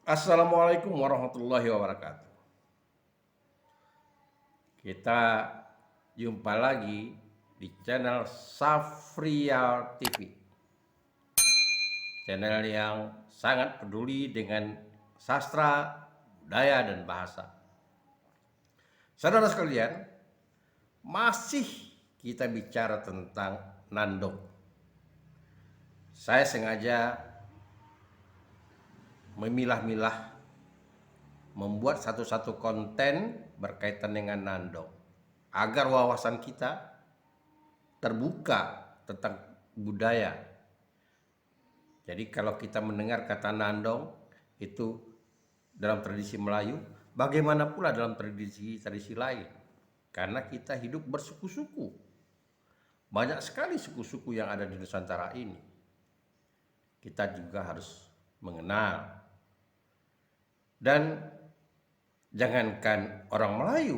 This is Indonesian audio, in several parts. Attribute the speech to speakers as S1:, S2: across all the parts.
S1: Assalamualaikum warahmatullahi wabarakatuh. Kita jumpa lagi di channel Safrial TV, channel yang sangat peduli dengan sastra, budaya, dan bahasa. Saudara sekalian, masih kita bicara tentang Nandong. Saya sengaja memilah-milah membuat satu-satu konten berkaitan dengan Nandong agar wawasan kita terbuka tentang budaya. Jadi kalau kita mendengar kata Nandong itu dalam tradisi Melayu, bagaimana pula dalam tradisi lain? Karena kita hidup bersuku-suku. Banyak sekali suku-suku yang ada di Nusantara ini. Kita juga harus mengenal. Dan jangankan orang Melayu,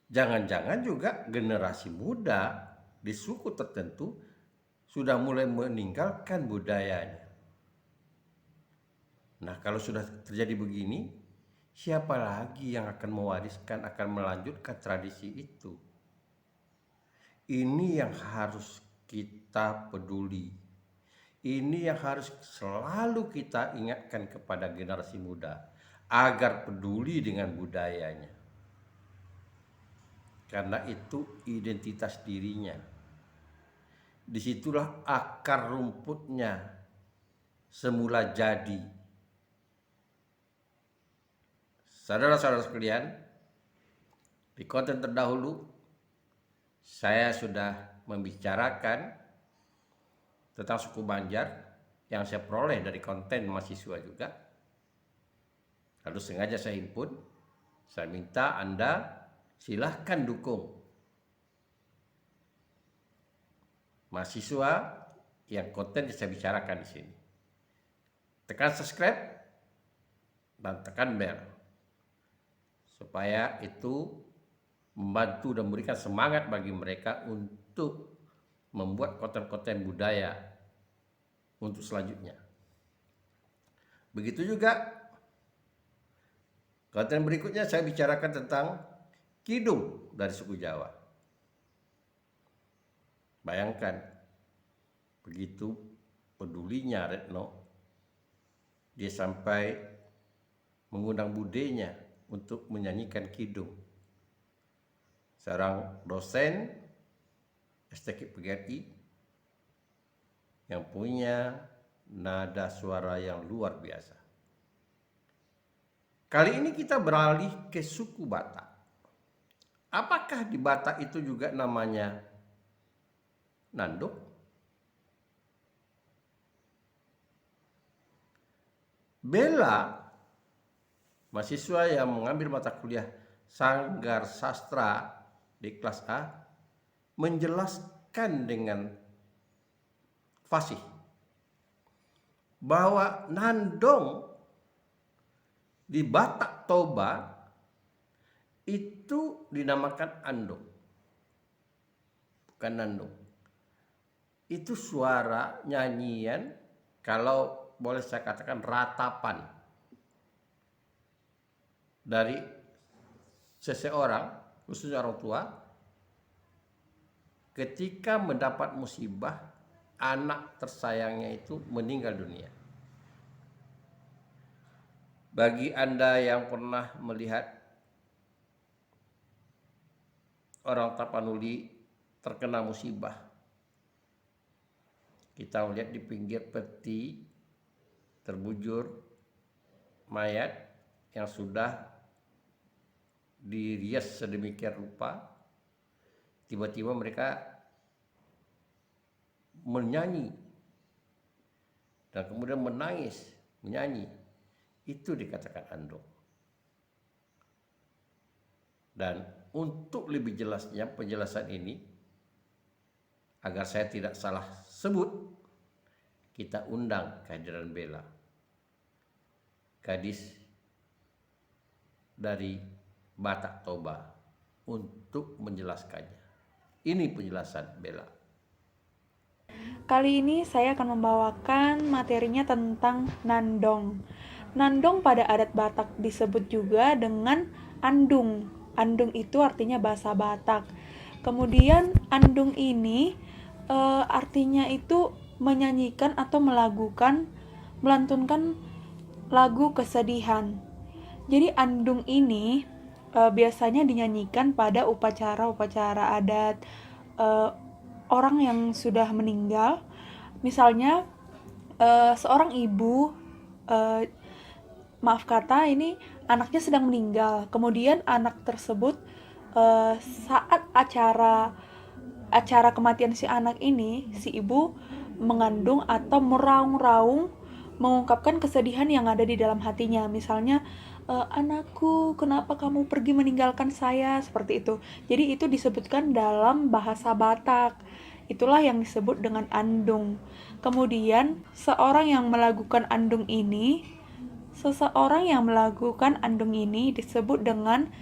S1: jangan-jangan juga generasi muda di suku tertentu sudah mulai meninggalkan budayanya. Nah, kalau sudah terjadi begini, siapa lagi yang akan mewariskan, akan melanjutkan tradisi itu? Ini yang harus kita peduli. Ini yang harus selalu kita ingatkan kepada generasi muda agar peduli dengan budayanya. Karena itu identitas dirinya. Disitulah akar rumputnya semula jadi. Saudara-saudara sekalian, di konten terdahulu saya sudah membicarakan tentang suku Banjar yang saya peroleh dari konten mahasiswa juga. Lalu sengaja saya himpun, saya minta Anda silahkan dukung mahasiswa yang konten yang saya bicarakan di sini. Tekan subscribe dan tekan bell supaya itu membantu dan memberikan semangat bagi mereka untuk membuat konten-konten budaya untuk selanjutnya. Begitu juga konten berikutnya saya bicarakan tentang kidung dari suku Jawa. Bayangkan begitu pedulinya Retno, dia sampai mengundang budenya untuk menyanyikan kidung. Seorang dosen estetik PGRI yang punya nada suara yang luar biasa. Kali ini kita beralih ke suku Batak. Apakah di Batak itu juga namanya Nandong? Bella, mahasiswa yang mengambil mata kuliah Sanggar Sastra di kelas A, menjelaskan dengan fasih bahwa Nandong di Batak Toba itu dinamakan Andong, bukan Nandong. Itu suara nyanyian, kalau boleh saya katakan ratapan dari seseorang, khususnya orang tua, ketika mendapat musibah anak tersayangnya itu meninggal dunia. Bagi Anda yang pernah melihat orang Tapanuli terkena musibah, kita melihat di pinggir peti terbujur mayat yang sudah dirias sedemikian rupa, tiba-tiba mereka menyanyi dan kemudian menangis, menyanyi. Itu dikatakan Andong. Dan untuk lebih jelasnya penjelasan ini, agar saya tidak salah sebut, kita undang kehadiran Bella, gadis dari Batak Toba, untuk menjelaskannya. Ini penjelasan Bella.
S2: Kali ini saya akan membawakan materinya tentang Nandong. Nandong pada adat Batak disebut juga dengan andung. Andung itu artinya bahasa Batak. Kemudian andung ini artinya itu menyanyikan atau melantunkan lagu kesedihan. Jadi andung ini biasanya dinyanyikan pada upacara-upacara adat orang yang sudah meninggal. Misalnya seorang ibu, maaf kata, ini anaknya sedang meninggal. Kemudian anak tersebut saat acara kematian si anak ini, si ibu mengandung atau meraung-raung mengungkapkan kesedihan yang ada di dalam hatinya. Misalnya, anakku, kenapa kamu pergi meninggalkan saya? Seperti itu. Jadi itu disebutkan dalam bahasa Batak. Itulah yang disebut dengan andung. Kemudian, seseorang yang melakukan andung ini disebut dengan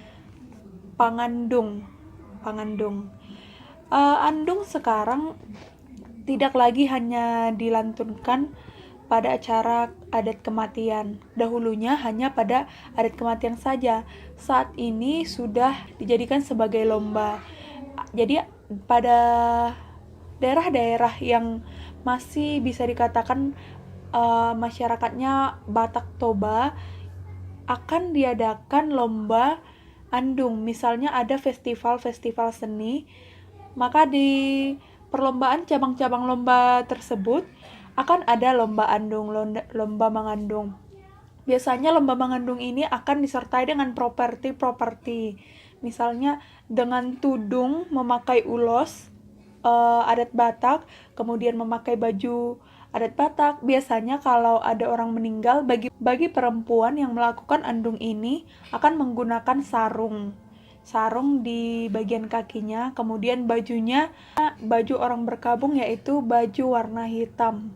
S2: pangandung. Andung sekarang tidak lagi hanya dilantunkan pada acara adat kematian. Dahulunya hanya pada adat kematian saja. Saat ini sudah dijadikan sebagai lomba. Jadi pada daerah-daerah yang masih bisa dikatakan masyarakatnya Batak Toba, akan diadakan lomba andung. Misalnya ada festival-festival seni, maka di perlombaan cabang-cabang lomba tersebut akan ada lomba andung, lomba mengandung. Biasanya lomba mengandung ini akan disertai dengan properti. Misalnya dengan tudung memakai ulos adat Batak, kemudian memakai baju adat Batak. Biasanya kalau ada orang meninggal, bagi perempuan yang melakukan andung ini akan menggunakan sarung di bagian kakinya, kemudian bajunya baju orang berkabung, yaitu baju warna hitam.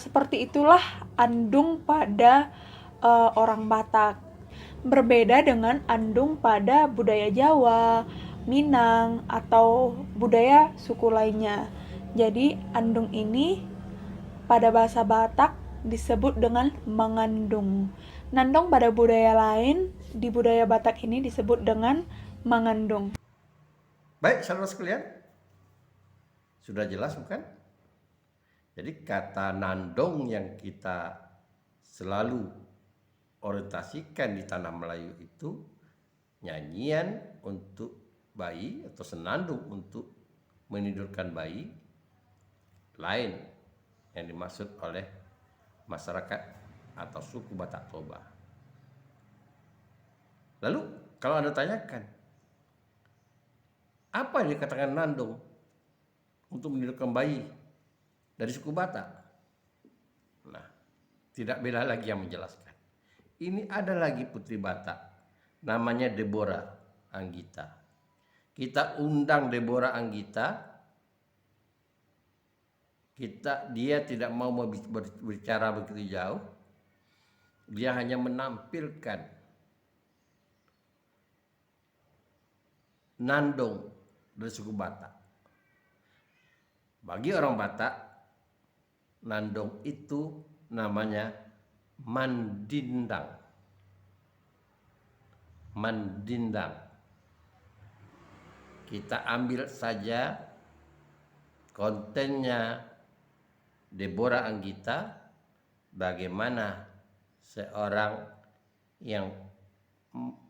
S2: Seperti itulah andung pada orang Batak. Berbeda dengan andung pada budaya Jawa, Minang, atau budaya suku lainnya. Jadi andung ini pada bahasa Batak disebut dengan mengandung. Nandong pada budaya lain, di budaya Batak ini disebut dengan mengandung.
S1: Baik, saudara sekalian, sudah jelas bukan? Jadi kata nandong yang kita selalu orientasikan di tanah Melayu itu nyanyian untuk bayi atau senandung untuk menidurkan bayi, lain yang dimaksud oleh masyarakat atau suku Batak Toba. Lalu kalau Anda tanyakan, apa yang dikatakan nandong untuk menidurkan bayi dari suku Batak? Nah, tidak beda lagi yang menjelaskan. Ini ada lagi putri Batak, namanya Deborah Anggita. Kita undang Deborah Anggita. Dia tidak mau berbicara begitu jauh. Dia hanya menampilkan nandong dari suku Batak. Bagi orang Batak, nandong itu namanya mandindang. Kita ambil saja kontennya Deborah Anggita, bagaimana seorang yang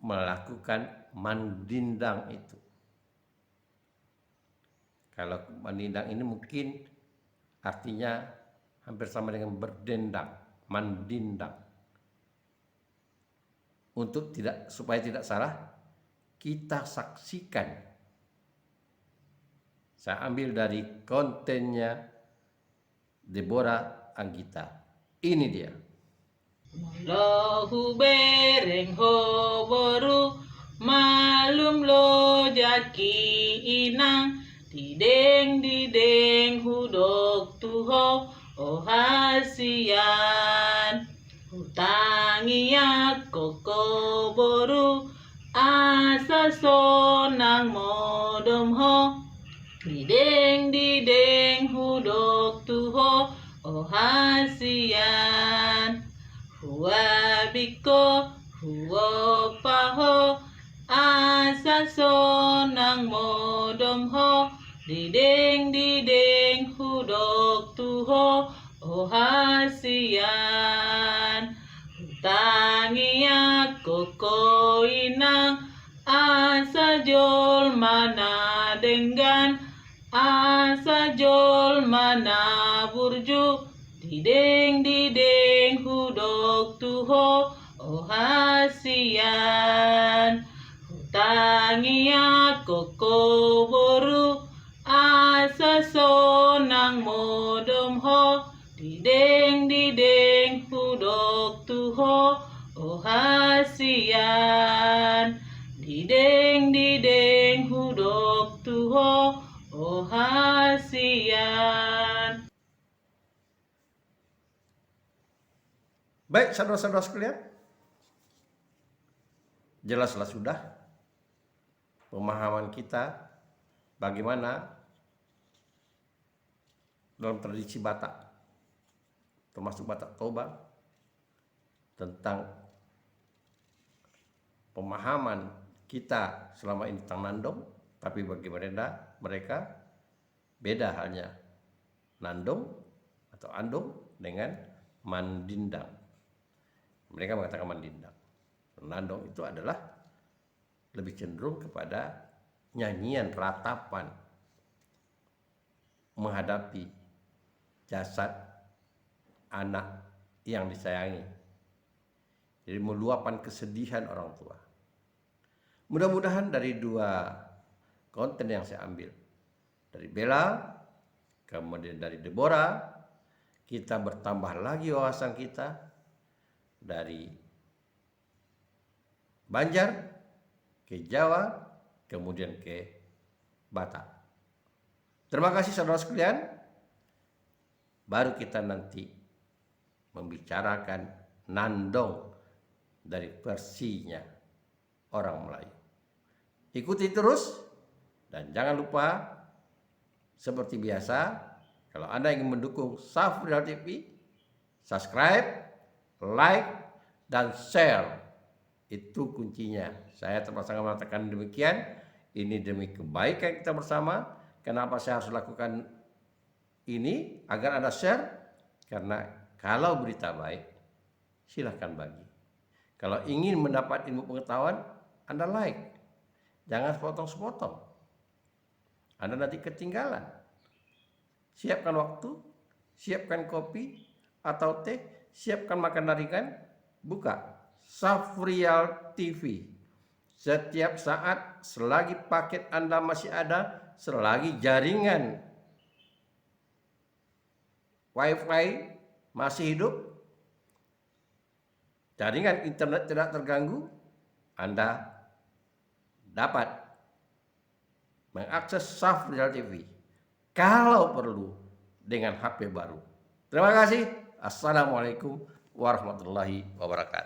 S1: melakukan mandindang itu. Kalau mandindang ini mungkin artinya hampir sama dengan berdendang, mandindang. Supaya tidak salah, kita saksikan. Saya ambil dari kontennya Deborah Anggita. Ini dia.
S3: Lahu bereng ho boru malum lo jaki inang dideng hudok tuho oh hasian hutangiak koko boru asa sonang modom ho dideng hudok tuho oh hasian huwabiko, huwopaho, asasonang modomho, diding hudok tuho, ohasian. Tangiak kokoinang asajol mana denggan, asajol mana burju, diding hudok tuho, ohasian. Tangiak koko boru, asasonang modomho, diding hudok tuho, ohasian. Diding hudok tuho, ohasian.
S1: Baik, saudara-saudara sekalian, jelaslah sudah pemahaman kita bagaimana dalam tradisi Batak, termasuk Batak Toba, tentang pemahaman kita selama ini tentang Nandong, tapi bagi mereka beda halnya Nandong atau Andong dengan Mandindang. Mereka mengatakan Mandindang. Nandong itu adalah lebih cenderung kepada nyanyian ratapan menghadapi jasad anak yang disayangi. Jadi meluapkan kesedihan orang tua. Mudah-mudahan dari dua konten yang saya ambil, dari Bella, kemudian dari Deborah, kita bertambah lagi wawasan kita dari Banjar ke Jawa, kemudian ke Batak. Terima kasih saudara sekalian. Baru kita nanti membicarakan Nandong dari versinya orang Melayu. Ikuti terus dan jangan lupa seperti biasa, kalau Anda ingin mendukung Safrial TV, subscribe, like, dan share. Itu kuncinya. Saya terpaksa mengatakan demikian. Ini demi kebaikan kita bersama. Kenapa saya harus lakukan ini? Agar Anda share. Karena kalau berita baik, silahkan bagi. Kalau ingin mendapat ilmu pengetahuan, Anda like. Jangan sepotong-sepotong. Anda nanti ketinggalan. Siapkan waktu, siapkan kopi atau teh, siapkan makanan ringan, buka Safrial TV. Setiap saat, selagi paket Anda masih ada, selagi jaringan Wi-Fi masih hidup, jaringan internet tidak terganggu, Anda dapat mengakses Safrial TV. Kalau perlu dengan HP baru. Terima kasih. Assalamualaikum warahmatullahi wabarakatuh.